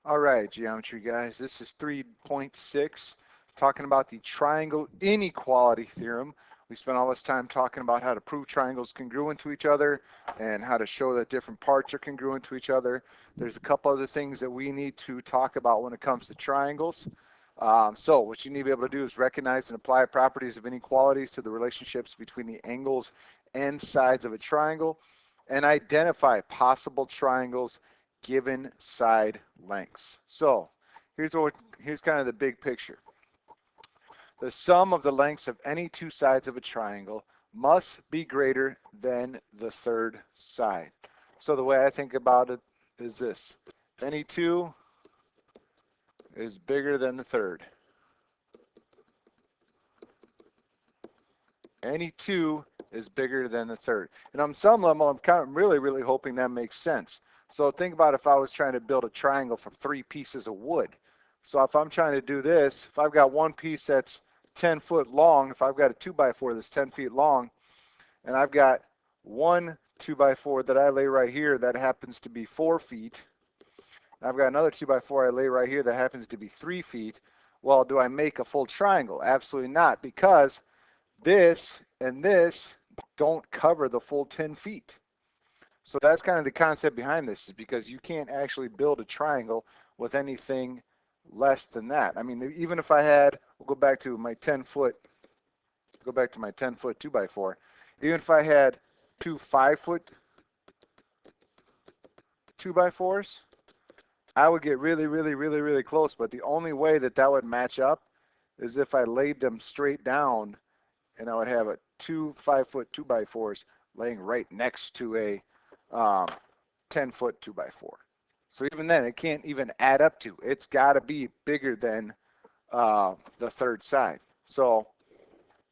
All right, geometry guys, this is 3.6, talking about the triangle inequality theorem. We spent all this time talking about how to prove triangles congruent to each other and how to show that different parts are congruent to each other. There's a couple other things that we need to talk about when it comes to triangles. So what you need to be able to do is recognize and apply properties of inequalities to the relationships between the angles and sides of a triangle, and identify possible triangles given side lengths. So here's kind of the big picture. The sum of the lengths of any two sides of a triangle must be greater than the third side. So the way I think about it is this. If any two is bigger than the third, any two is bigger than the third. And on some level, I'm kind of really hoping that makes sense. So think about if I was trying to build a triangle from 3 pieces of wood. So if I'm trying to do this, if I've got one piece that's 10 foot long, if I've got a 2x4 that's 10 feet long, and I've got one 2x4 that I lay right here that happens to be 4 feet, and I've got another 2x4 I lay right here that happens to be 3 feet, well, do I make a full triangle? Absolutely not, because this and this don't cover the full 10 feet. So that's kind of the concept behind this, is because you can't actually build a triangle with anything less than that. I mean, even if I had, we'll go back to my 10 foot 2x4, even if I had two 5-foot 2x4s, I would get really close, but the only way that that would match up is if I laid them straight down, and I would have two 5-foot 2x4s laying right next to a 10-foot 2x4. So even then, it can't even add up to. It's got to be bigger than the third side. So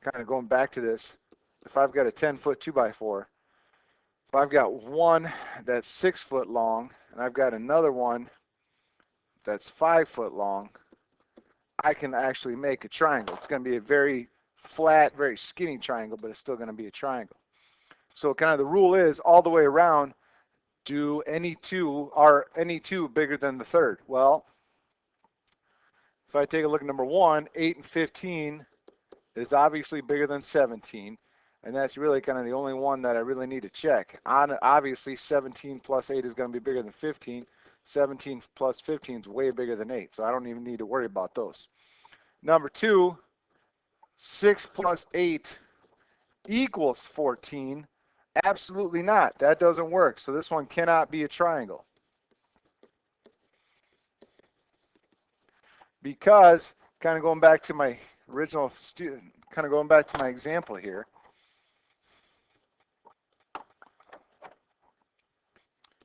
kind of going back to this, if I've got a 10-foot 2x4, if I've got one that's 6 foot long, and I've got another one that's 5 foot long, I can actually make a triangle. It's going to be a very flat, very skinny triangle, but it's still going to be a triangle. So kind of the rule is all the way around, do any two bigger than the third? Well, if I take a look at number 1, 8 and 15 is obviously bigger than 17, and that's really kind of the only one that I really need to check. Obviously, 17 plus 8 is going to be bigger than 15. 17 plus 15 is way bigger than 8, so I don't even need to worry about those. Number 2, 6 plus 8 equals 14. Absolutely not. That doesn't work. So this one cannot be a triangle. Because, kind of going back to my original student, kind of going back to my example here,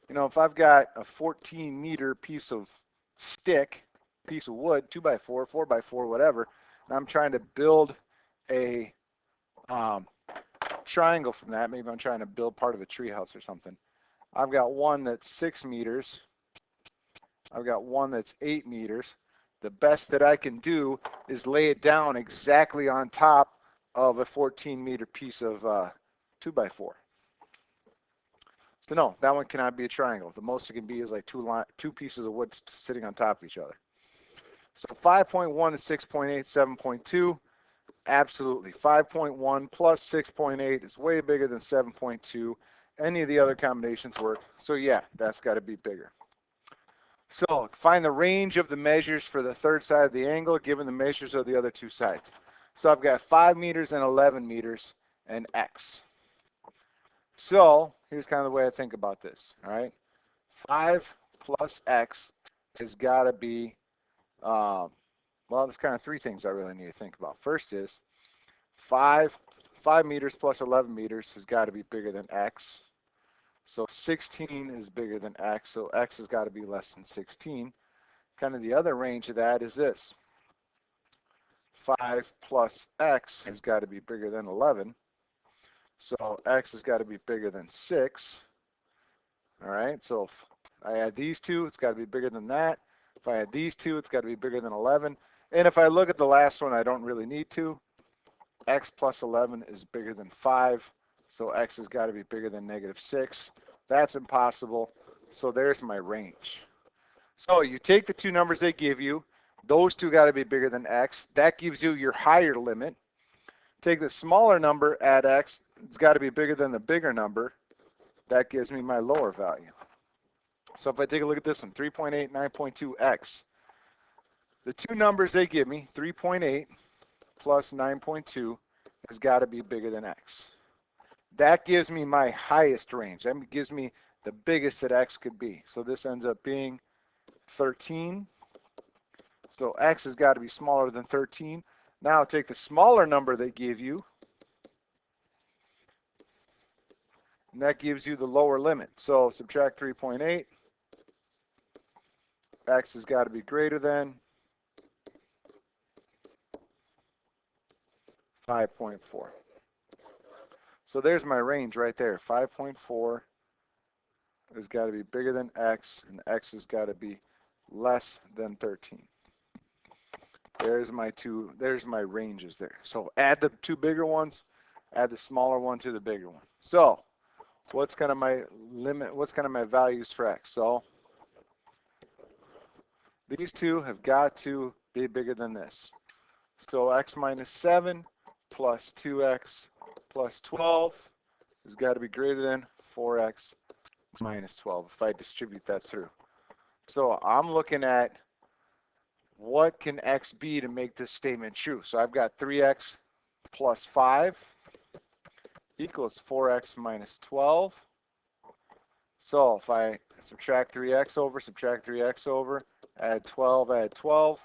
you know, if I've got a 14-meter piece of wood, 2x4, 4x4, whatever, and I'm trying to build a triangle from that, maybe I'm trying to build part of a treehouse or something. I've got one that's 6 meters. I've got one that's 8 meters. The best that I can do is lay it down exactly on top of a 14-meter piece of 2x4. So no, that one cannot be a triangle. The most it can be is like two pieces of wood sitting on top of each other. So 5.1 is 6.8, 7.2. Absolutely. 5.1 plus 6.8 is way bigger than 7.2. Any of the other combinations work. So yeah, that's got to be bigger. So find the range of the measures for the third side of the angle given the measures of the other two sides. So I've got 5 meters and 11 meters and x. So here's kind of the way I think about this. All right, 5 plus x has got to be, well, there's kind of 3 things I really need to think about. First is 5 meters plus 11 meters has got to be bigger than x. So 16 is bigger than x, so x has got to be less than 16. Kind of the other range of that is this. 5 plus x has got to be bigger than 11. So x has got to be bigger than 6. All right, so if I add these two, it's got to be bigger than that. If I add these two, it's got to be bigger than 11. And if I look at the last one, I don't really need to. X plus 11 is bigger than 5. So x has got to be bigger than -6. That's impossible. So there's my range. So you take the two numbers they give you. Those two got to be bigger than x. That gives you your higher limit. Take the smaller number, add x. It's got to be bigger than the bigger number. That gives me my lower value. So if I take a look at this one, 3.8, 9.2x. The two numbers they give me, 3.8 plus 9.2, has got to be bigger than x. That gives me my highest range. That gives me the biggest that x could be. So this ends up being 13. So x has got to be smaller than 13. Now take the smaller number they give you, and that gives you the lower limit. So subtract 3.8. X has got to be greater than 5.4. So there's my range right there. 5.4 has got to be bigger than x, and x has got to be less than 13. There's my ranges there. So add the two bigger ones, add the smaller one to the bigger one. So what's kind of my limit, what's kind of my values for x? So these two have got to be bigger than this. So x minus 7 plus 2x plus 12 has got to be greater than 4x minus 12 if I distribute that through. So I'm looking at what can x be to make this statement true. So I've got 3x plus 5 equals 4x minus 12. So if I subtract 3x over, add 12,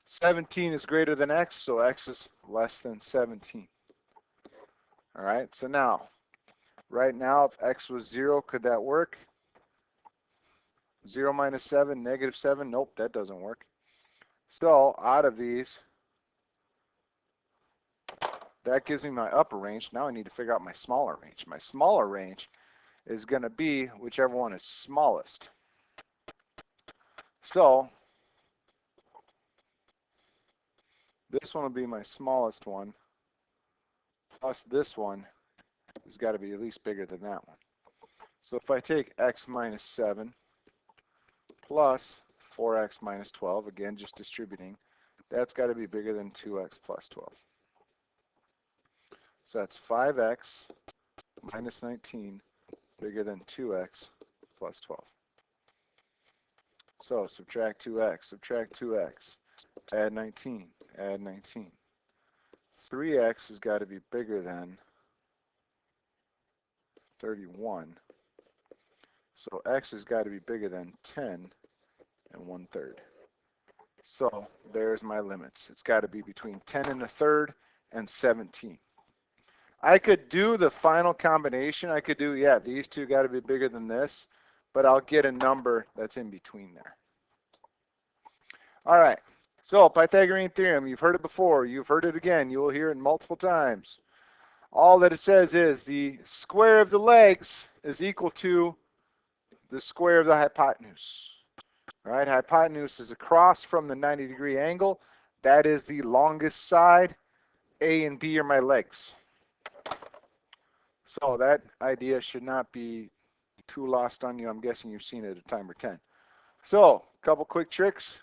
17 is greater than x, so x is less than 17. All right, so now, right now, if x was 0, could that work? 0 minus 7, negative 7, nope, that doesn't work. So out of these, that gives me my upper range. Now I need to figure out my smaller range. My smaller range is going to be whichever one is smallest. So this one will be my smallest one, plus this one has got to be at least bigger than that one. So if I take x minus 7 plus 4x minus 12, again just distributing, that's got to be bigger than 2x plus 12. So that's 5x minus 19 bigger than 2x plus 12. So subtract 2x, add 19, add 19. 3x has got to be bigger than 31. So x has got to be bigger than 10 and 1/3. So there's my limits. It's got to be between 10 and 1/3 and 17. I could do the final combination. I could do, yeah, these two got to be bigger than this, but I'll get a number that's in between there. All right, so Pythagorean theorem, you've heard it before, you've heard it again, you will hear it multiple times. All that it says is the square of the legs is equal to the square of the hypotenuse. All right, hypotenuse is across from the 90-degree angle. That is the longest side. A and B are my legs. So that idea should not be too lost on you. I'm guessing you've seen it a time or 10. So a couple quick tricks.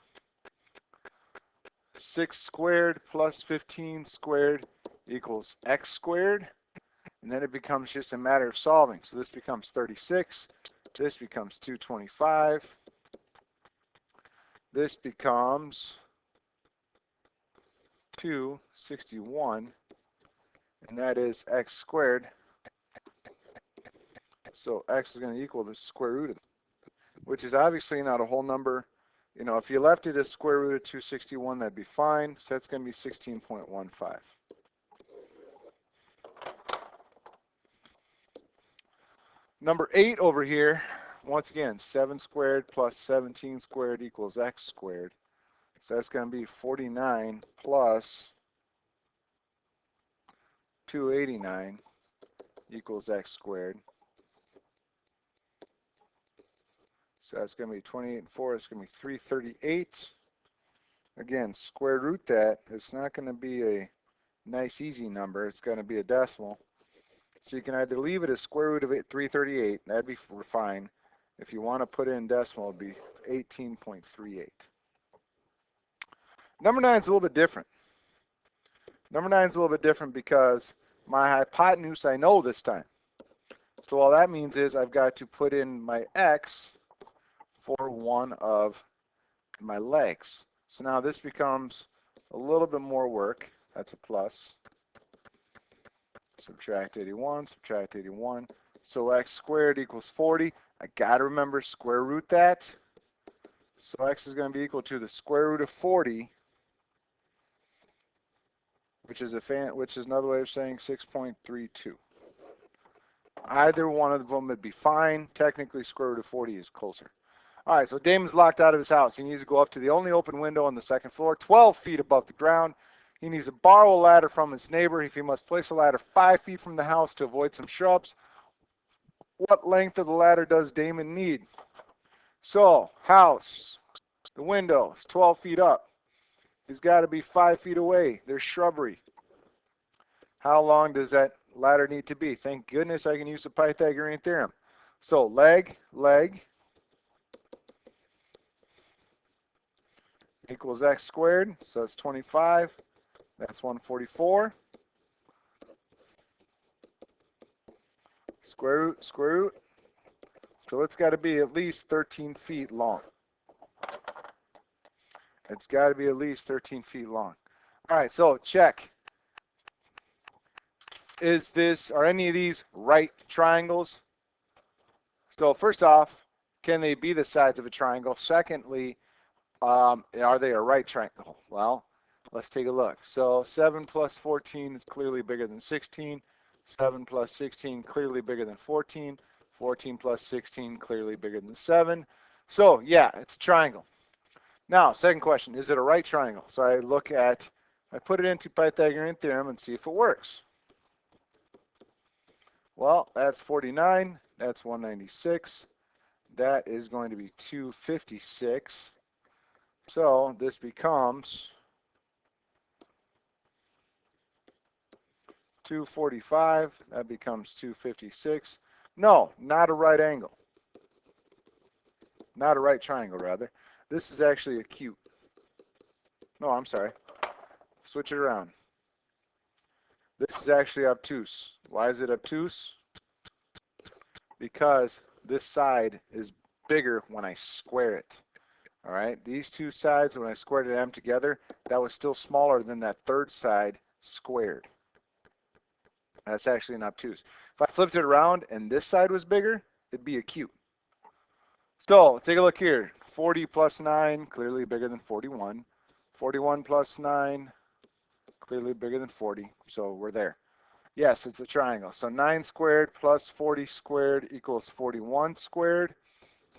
6 squared plus 15 squared equals x squared. And then it becomes just a matter of solving. So this becomes 36. This becomes 225. This becomes 261. And that is x squared. So x is going to equal the square root of it, which is obviously not a whole number. You know, if you left it as square root of 261, that'd be fine. So that's going to be 16.15. Number 8 over here, once again, 7 squared plus 17 squared equals x squared. So that's going to be 49 plus 289 equals x squared. So that's going to be 28 and 4. It's going to be 338. Again, square root that. It's not going to be a nice, easy number. It's going to be a decimal. So you can either leave it as square root of 338. That'd be fine. If you want to put it in decimal, it would be 18.38. Number 9 is a little bit different. Number 9 is a little bit different because my hypotenuse I know this time. So all that means is I've got to put in my x for one of my legs. So now this becomes a little bit more work. That's a plus. Subtract 81, subtract 81. So x squared equals 40. I got to remember square root that. So x is going to be equal to the square root of 40, which is another way of saying 6.32. Either one of them would be fine. Technically, square root of 40 is closer. All right, so Damon's locked out of his house. He needs to go up to the only open window on the second floor, 12 feet above the ground. He needs to borrow a ladder from his neighbor. If he must place a ladder 5 feet from the house to avoid some shrubs, what length of the ladder does Damon need? So, house, the window is 12 feet up. He's got to be 5 feet away. There's shrubbery. How long does that ladder need to be? Thank goodness I can use the Pythagorean theorem. So, leg equals x squared. So that's 25. That's 144. Square root. So it's got to be at least 13 feet long. It's got to be at least 13 feet long. All right, so check. Are any of these right triangles? So first off, can they be the sides of a triangle? Secondly, are they a right triangle? Well, let's take a look. So 7 plus 14 is clearly bigger than 16. 7 plus 16 clearly bigger than 14. 14 plus 16 clearly bigger than 7. So yeah, it's a triangle. Now, second question, is it a right triangle? So I put it into Pythagorean theorem and see if it works. Well, that's 49. That's 196. That is going to be 256. So this becomes 245. That becomes 256. No, not a right angle. Not a right triangle, rather. This is actually acute. No, I'm sorry. Switch it around. This is actually obtuse. Why is it obtuse? Because this side is bigger when I square it. All right, these two sides, when I squared them together, that was still smaller than that third side squared. That's actually an obtuse. If I flipped it around and this side was bigger, it'd be acute. So take a look here. 40 plus 9, clearly bigger than 41. 41 plus 9, clearly bigger than 40. So we're there. Yes, it's a triangle. So 9 squared plus 40 squared equals 41 squared.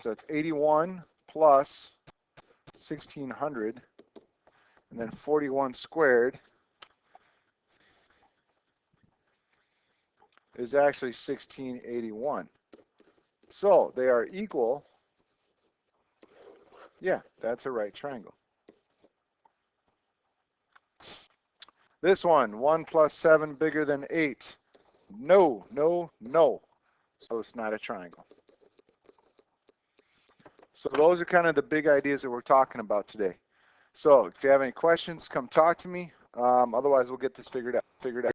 So it's 81 plus 1600. And then 41 squared is actually 1681. So they are equal. Yeah, that's a right triangle. This one, 1 plus 7 bigger than 8. No, no, no. So it's not a triangle. So those are kind of the big ideas that we're talking about today. So if you have any questions, come talk to me. Otherwise, we'll get this figured out.